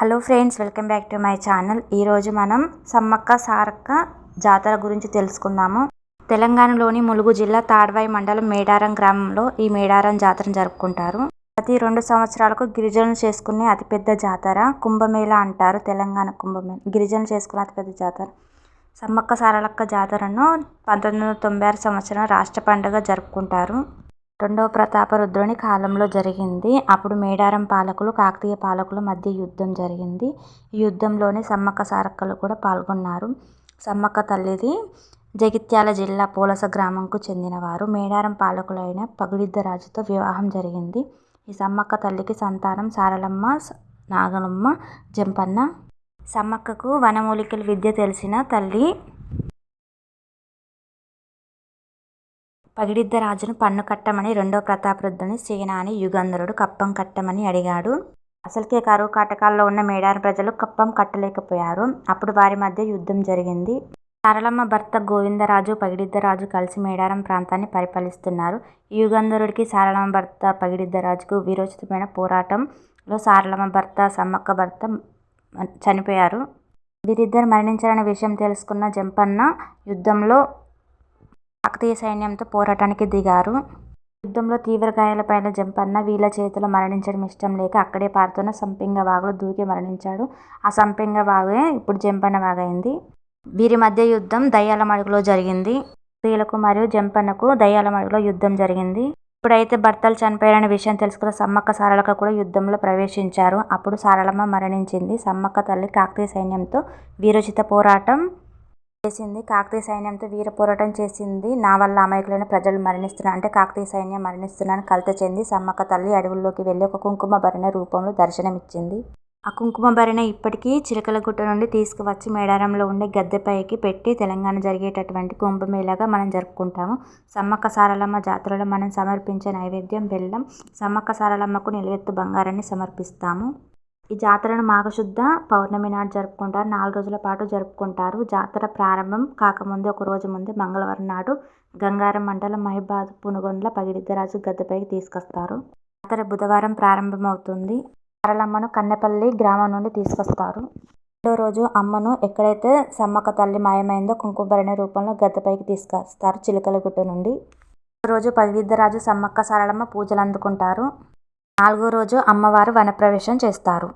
Hello friends, welcome back to my channel. ఈరోజు మనం సమ్మక్క సారక్క జాతర గురించి తెలుసుకుందాము. తెలంగాణలోని ములుగు జిల్లా తాడ్వాయి మండలం మేడారం గ్రామంలో ఈ మేడారం జాతరను జరుపుకుంటారు. ప్రతి 2 సంవత్సరాలకు గిరిజనులు చేసుకునే అతిపెద్ద జాతర కుంభమేళా అంటారు. తెలంగాణ కుంభమేళా గిరిజనులు చేసుకునే అతిపెద్ద జాతర. సమ్మక్క సారలక్క జాతరను 1996 సంవత్సరం రాష్ట్ర పండుగ జరుపుకుంటారు. రెండవ ప్రతాపరుద్రుని కాలంలో జరిగింది. అప్పుడు మేడారం పాలకులు కాకతీయ పాలకుల మధ్య యుద్ధం జరిగింది. ఈ యుద్ధంలోనే సమ్మక్క సారక్కలు కూడా పాల్గొన్నారు. సమ్మక్క తల్లిది జగిత్యాల జిల్లా పోలస గ్రామంకు చెందినవారు. మేడారం పాలకులైన పగిడిద్దరాజుతో వివాహం జరిగింది. ఈ సమ్మక్క తల్లికి సంతానం సారలమ్మ, నాగలమ్మ, జంపన్న. సమ్మక్కకు వనమూలికల విద్య తెలిసిన తల్లి పగిడిద్దరాజును పన్ను కట్టమని రెండవ ప్రతాపరుద్రుని సేనాని యుగంధరుడు కప్పం కట్టమని అడిగాడు. అసలుకే కరువు కాటకాల్లో ఉన్న మేడారం ప్రజలు కప్పం కట్టలేకపోయారు. అప్పుడు వారి మధ్య యుద్ధం జరిగింది. సారలమ్మ భర్త గోవిందరాజు, పగిడిద్దరాజు కలిసి మేడారం ప్రాంతాన్ని పరిపాలిస్తున్నారు. ఈ యుగంధరుడికి సారలమ్మ భర్త పగిడిద్దరాజుకు వీరోచితమైన పోరాటంలో సారలమ్మ భర్త, సమ్మక్క భర్త చనిపోయారు. వీరిద్దరు మరణించారనే విషయం తెలుసుకున్న జంపన్న యుద్ధంలో కాకతీయ సైన్యంతో పోరాటానికి దిగారు. యుద్ధంలో తీవ్ర గాయాలపైన జంపన్న వీళ్ళ చేతిలో మరణించడం ఇష్టం లేక అక్కడే పారుతున్న సంపెంగ వాగులో దూకి మరణించాడు. ఆ సంపెంగ వాగే ఇప్పుడు జంపన్న వాగైంది. వీరి మధ్య యుద్ధం దయ్యాలమడుగులో జరిగింది. స్త్రీలకు మరియు జంపన్నకు దయ్యాలమడుగులో యుద్ధం జరిగింది. ఇప్పుడైతే భర్తలు చనిపోయారనే విషయం తెలుసుకున్న సమ్మక్క సారలక్క కూడా యుద్ధంలో ప్రవేశించారు. అప్పుడు సారలమ్మ మరణించింది. సమ్మక్క తల్లి కాకతీయ సైన్యంతో వీరోచిత పోరాటం చేసింది. కాకతీయ సైన్యంతో వీర పోరాటం చేసింది. నా వల్ల అమాయకులైన ప్రజలు మరణిస్తున్నారు అంటే కాకతీయ సైన్యం మరణిస్తున్నారని కలత చెంది సమ్మక్క తల్లి అడవుల్లోకి వెళ్ళి ఒక కుంకుమ భరణ రూపంలో దర్శనమిచ్చింది. ఆ కుంకుమ భరణ ఇప్పటికీ చిలకలగుట్ట నుండి తీసుకువచ్చి మేడారంలో ఉండే గద్దెపైకి పెట్టి తెలంగాణ జరిగేటటువంటి కుంభమేళాగా మనం జరుపుకుంటాము. సమ్మక్క సారలమ్మ జాతరలో మనం సమర్పించే నైవేద్యం బెల్లం. సమ్మక్క సారలమ్మకు నిలువెత్తు బంగారాన్ని సమర్పిస్తాము. ఈ జాతరను మాఘశుద్ధ పౌర్ణమి నాడు జరుపుకుంటారు. 4 రోజుల పాటు జరుపుకుంటారు. జాతర ప్రారంభం కాకముందే ఒక రోజు ముందే మంగళవారం నాడు గంగారం మండలం మహిబాద్ పునుగొండ్ల పగిడిద్దరాజు గద్దెపైకి తీసుకొస్తారు. జాతర బుధవారం ప్రారంభమవుతుంది. సారలమ్మను కన్నెపల్లి గ్రామం నుండి తీసుకొస్తారు. రెండో రోజు అమ్మను ఎక్కడైతే సమ్మక్క తల్లి మాయమైందో కుంకుమభరణి రూపంలో గద్దెపైకి తీసుకొస్తారు చిలకలగుట్ట నుండి. రోజు పగిడిద్దరాజు, సమ్మక్క సారలమ్మ పూజలు అందుకుంటారు. 4వ రోజు అమ్మవారు వనప్రవేశం చేస్తారు.